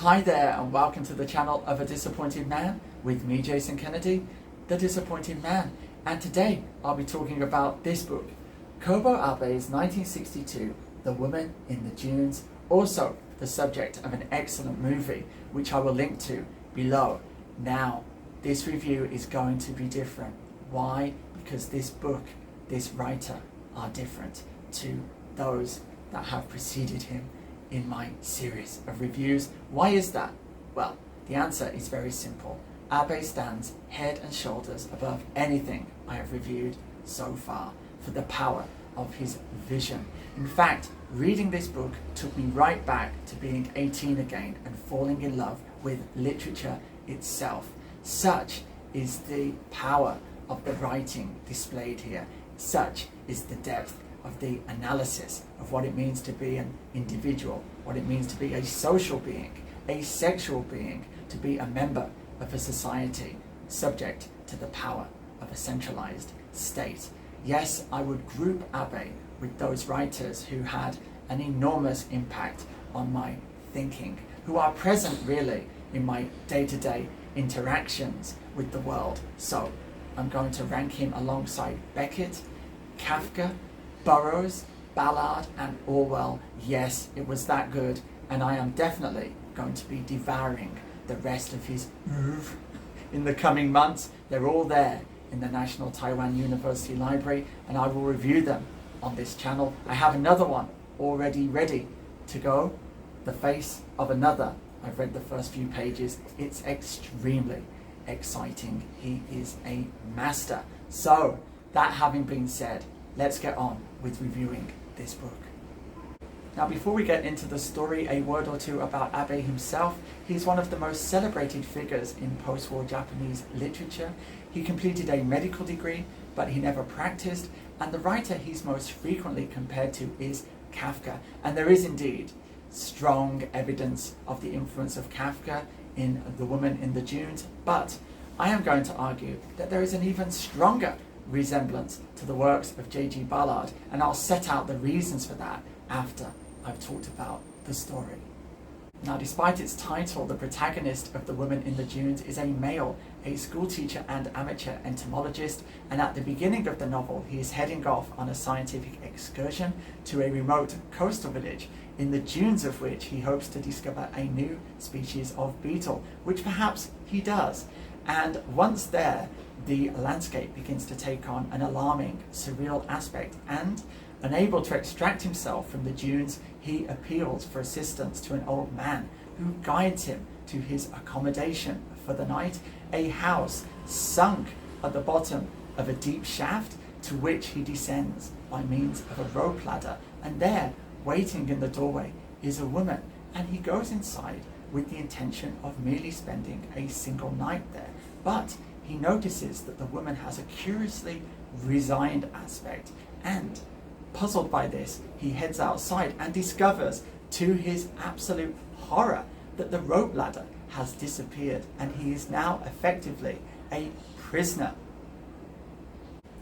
Hi there and welcome to the channel of A Disappointed Man with me, Jason Kennedy, the Disappointed Man. And today I'll be talking about this book, Kōbō Abe's 1962, The Woman in the Dunes, also the subject of an excellent movie, which I will link to below. Now, this review is going to be different. Why? Because this book, this writer, are different to those that have preceded him in my series of reviews. Why is that? Well, the answer is very simple. Abe stands head and shoulders above anything I have reviewed so far for the power of his vision. In fact, reading this book took me right back to being 18 again and falling in love with literature itself. Such is the power of the writing displayed here. Such is the depth of the analysis of what it means to be an individual, what it means to be a social being, a sexual being, to be a member of a society subject to the power of a centralized state. Yes, I would group Abe with those writers who had an enormous impact on my thinking, who are present really in my day-to-day interactions with the world. So I'm going to rank him alongside Beckett, Kafka, Burroughs, Ballard and Orwell. Yes, it was that good, and I am definitely going to be devouring the rest of his oeuvre in the coming months. They're all there in the National Taiwan University Library, and I will review them on this channel. I have another one already ready to go, The Face of Another. I've read the first few pages. It's extremely exciting. He is a master. So, that having been said, let's get on with reviewing this book. Now, before we get into the story, a word or two about Abe himself. He's one of the most celebrated figures in post-war Japanese literature. He completed a medical degree, but he never practiced, and the writer he's most frequently compared to is Kafka. And there is indeed strong evidence of the influence of Kafka in The Woman in the Dunes, but I am going to argue that there is an even stronger resemblance to the works of J G Ballard, and I'll set out the reasons for that after I've talked about the story. Now, despite its title, the protagonist of The Woman in the Dunes is a male, a schoolteacher and amateur entomologist, and at the beginning of the novel he is heading off on a scientific excursion to a remote coastal village, in the dunes of which he hopes to discover a new species of beetle, which perhaps he does. And once there, the landscape begins to take on an alarming, surreal aspect, and unable to extract himself from the dunes, he appeals for assistance to an old man who guides him to his accommodation for the night, a house sunk at the bottom of a deep shaft to which he descends by means of a rope ladder. And there, waiting in the doorway, is a woman, and he goes inside with the intention of merely spending a single night there. But he notices that the woman has a curiously resigned aspect, and puzzled by this, he heads outside and discovers, to his absolute horror, that the rope ladder has disappeared, and he is now effectively a prisoner.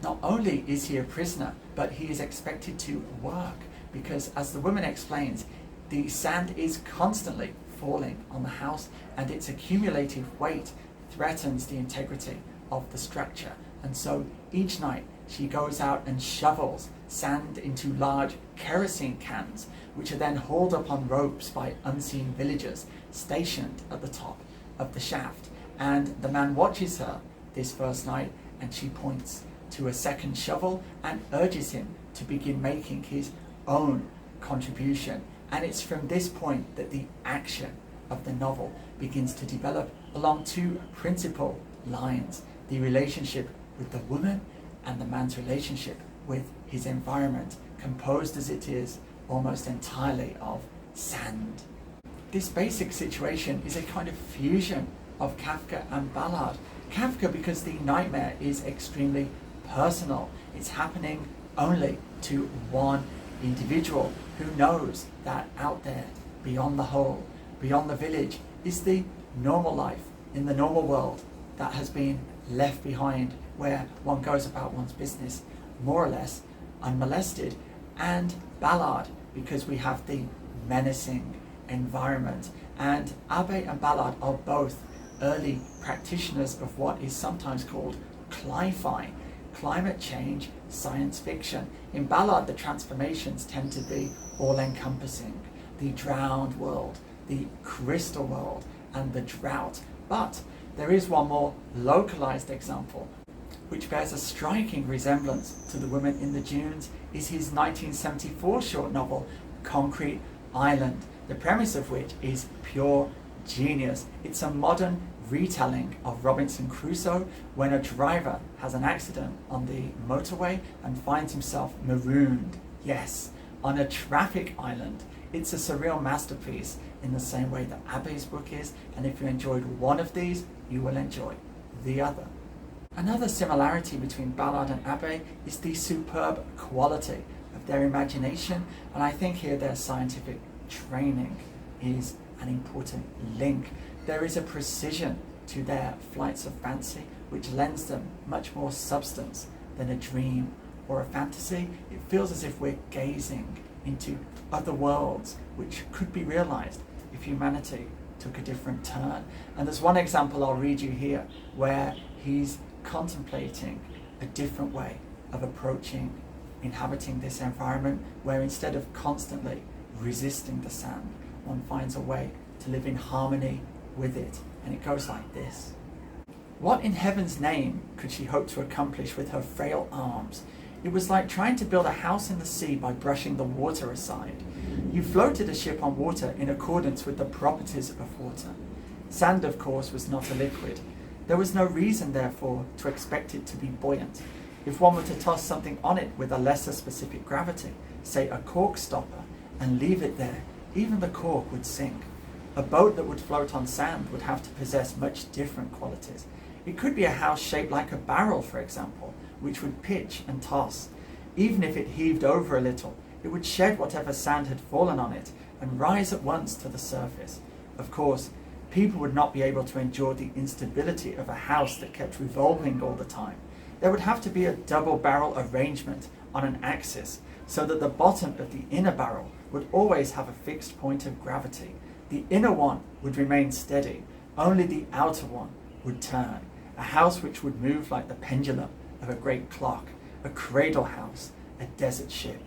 Not only is he a prisoner, but he is expected to work, because, as the woman explains, the sand is constantly falling on the house, and its accumulative weight threatens the integrity of the structure. And so each night she goes out and shovels sand into large kerosene cans, which are then hauled up on ropes by unseen villagers stationed at the top of the shaft. And the man watches her this first night, and she points to a second shovel and urges him to begin making his own contribution. And it's from this point that the action of the novel begins to develop along two principal lines: the relationship with the woman and the man's relationship with his environment, composed as it is almost entirely of sand. This basic situation is a kind of fusion of Kafka and Ballard. Kafka because the nightmare is extremely personal. It's happening only to one individual who knows that out there, beyond the hole, beyond the village, is the normal life in the normal world that has been left behind, where one goes about one's business more or less unmolested. And Ballard because we have the menacing, environment. And Abe and Ballard are both early practitioners of what is sometimes called cli-fi, climate change science fiction. In Ballard, the transformations tend to be all-encompassing: the drowned world, the crystal world, and the drought. But there is one more localized example which bears a striking resemblance to the woman in the dunes, is his 1974 short novel Concrete Island, the premise of which is pure genius. It's a modern retelling of Robinson Crusoe when a driver has an accident on the motorway and finds himself marooned, yes, on a traffic island. It's a surreal masterpiece in the same way that Abe's book is, and if you enjoyed one of these, you will enjoy the other. Another similarity between Ballard and Abe is the superb quality of their imagination, and I think here their scientific training is an important link. There is a precision to their flights of fancy which lends them much more substance than a dream or a fantasy. It feels as if we're gazing into other worlds which could be realized if humanity took a different turn. And there's one example I'll read you here where he's contemplating a different way of approaching inhabiting this environment, where instead of constantly resisting the sand, one finds a way to live in harmony with it. And it goes like this: what in heaven's name could she hope to accomplish with her frail arms? It was like trying to build a house in the sea by brushing the water aside. You floated a ship on water in accordance with the properties of water. Sand, of course, was not a liquid. There was no reason, therefore, to expect it to be buoyant. If one were to toss something on it with a lesser specific gravity, say a cork stopper, and leave it there, even the cork would sink. A boat that would float on sand would have to possess much different qualities. It could be a house shaped like a barrel, for example, which would pitch and toss. Even if it heaved over a little, it would shed whatever sand had fallen on it and rise at once to the surface. Of course, people would not be able to endure the instability of a house that kept revolving all the time. There would have to be a double barrel arrangement on an axis so that the bottom of the inner barrel would always have a fixed point of gravity. The inner one would remain steady, only the outer one would turn. A house which would move like the pendulum of a great clock, a cradle house, a desert ship.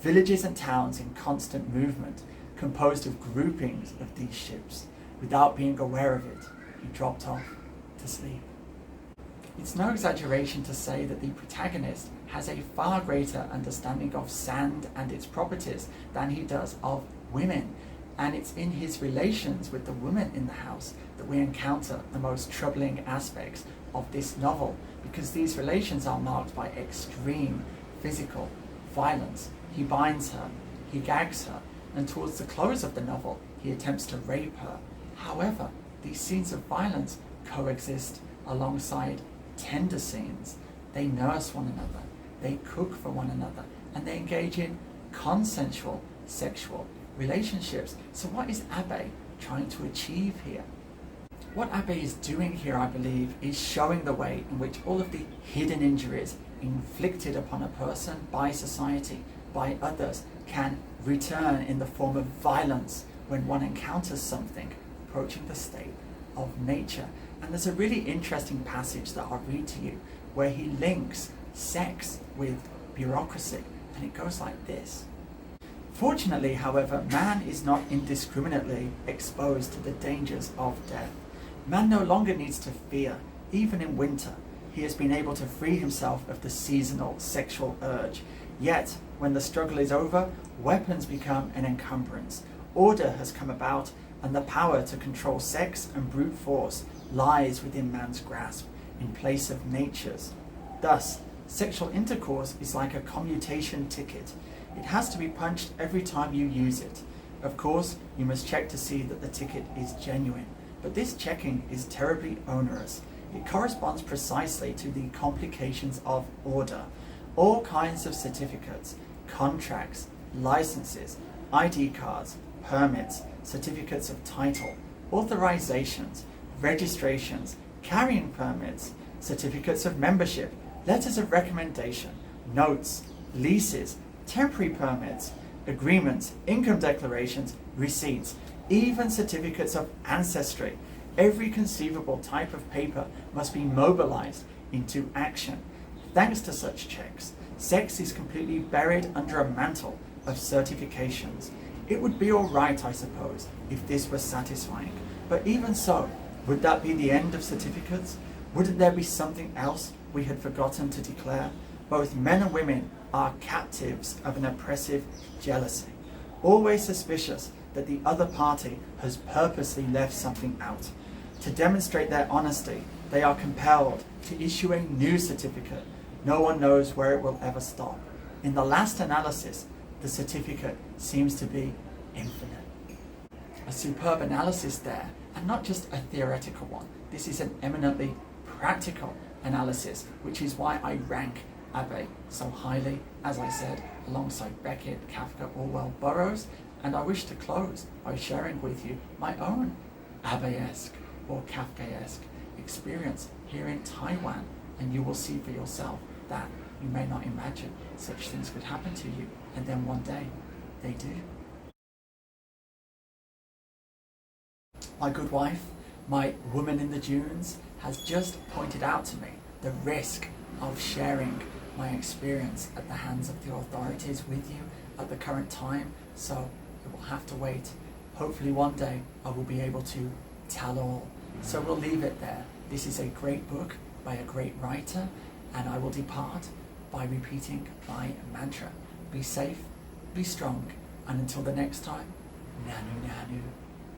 Villages and towns in constant movement, composed of groupings of these ships. Without being aware of it, he dropped off to sleep. It's no exaggeration to say that the protagonist has a far greater understanding of sand and its properties than he does of women. And it's in his relations with the woman in the house that we encounter the most troubling aspects of this novel, because these relations are marked by extreme physical violence. He binds her, he gags her, and towards the close of the novel, he attempts to rape her. However, these scenes of violence coexist alongside tender scenes. They nurse one another, they cook for one another, and they engage in consensual sexual relationships. So what is Abe trying to achieve here? What Abe is doing here, I believe, is showing the way in which all of the hidden injuries inflicted upon a person by society, by others, can return in the form of violence when one encounters something approaching the state of nature. And there's a really interesting passage that I'll read to you where he links sex with bureaucracy, and it goes like this. Fortunately, however, man is not indiscriminately exposed to the dangers of death. Man no longer needs to fear, even in winter. He has been able to free himself of the seasonal sexual urge. Yet, when the struggle is over, weapons become an encumbrance. Order has come about, and the power to control sex and brute force lies within man's grasp, in place of nature's. Thus, sexual intercourse is like a commutation ticket. It has to be punched every time you use it. Of course, you must check to see that the ticket is genuine, but this checking is terribly onerous. It corresponds precisely to the complications of order. All kinds of certificates, contracts, licenses, ID cards, permits, certificates of title, authorizations, registrations, carrying permits, certificates of membership, letters of recommendation, notes, leases, temporary permits, agreements, income declarations, receipts. even certificates of ancestry. Every conceivable type of paper must be mobilized into action. Thanks to such checks, sex is completely buried under a mantle of certifications. It would be all right, I suppose, if this was satisfying. But even so, would that be the end of certificates? Wouldn't there be something else we had forgotten to declare? Both men and women are captives of an oppressive jealousy, always suspicious that the other party has purposely left something out. To demonstrate their honesty, they are compelled to issue a new certificate. No one knows where it will ever stop. In the last analysis, the certificate seems to be infinite. A superb analysis there, and not just a theoretical one. This is an eminently practical analysis, which is why I rank Abe so highly, as I said, alongside Beckett, Kafka, Orwell, Burroughs. And I wish to close by sharing with you my own Abe-esque or Kafkaesque experience here in Taiwan, and you will see for yourself that you may not imagine such things could happen to you, and then one day they do. My good wife, my woman in the dunes, has just pointed out to me the risk of sharing my experience at the hands of the authorities with you at the current time, so it will have to wait. Hopefully one day I will be able to tell all. So we'll leave it there. This is a great book by a great writer, and I will depart by repeating my mantra. Be safe, be strong, and until the next time, Nanu Nanu.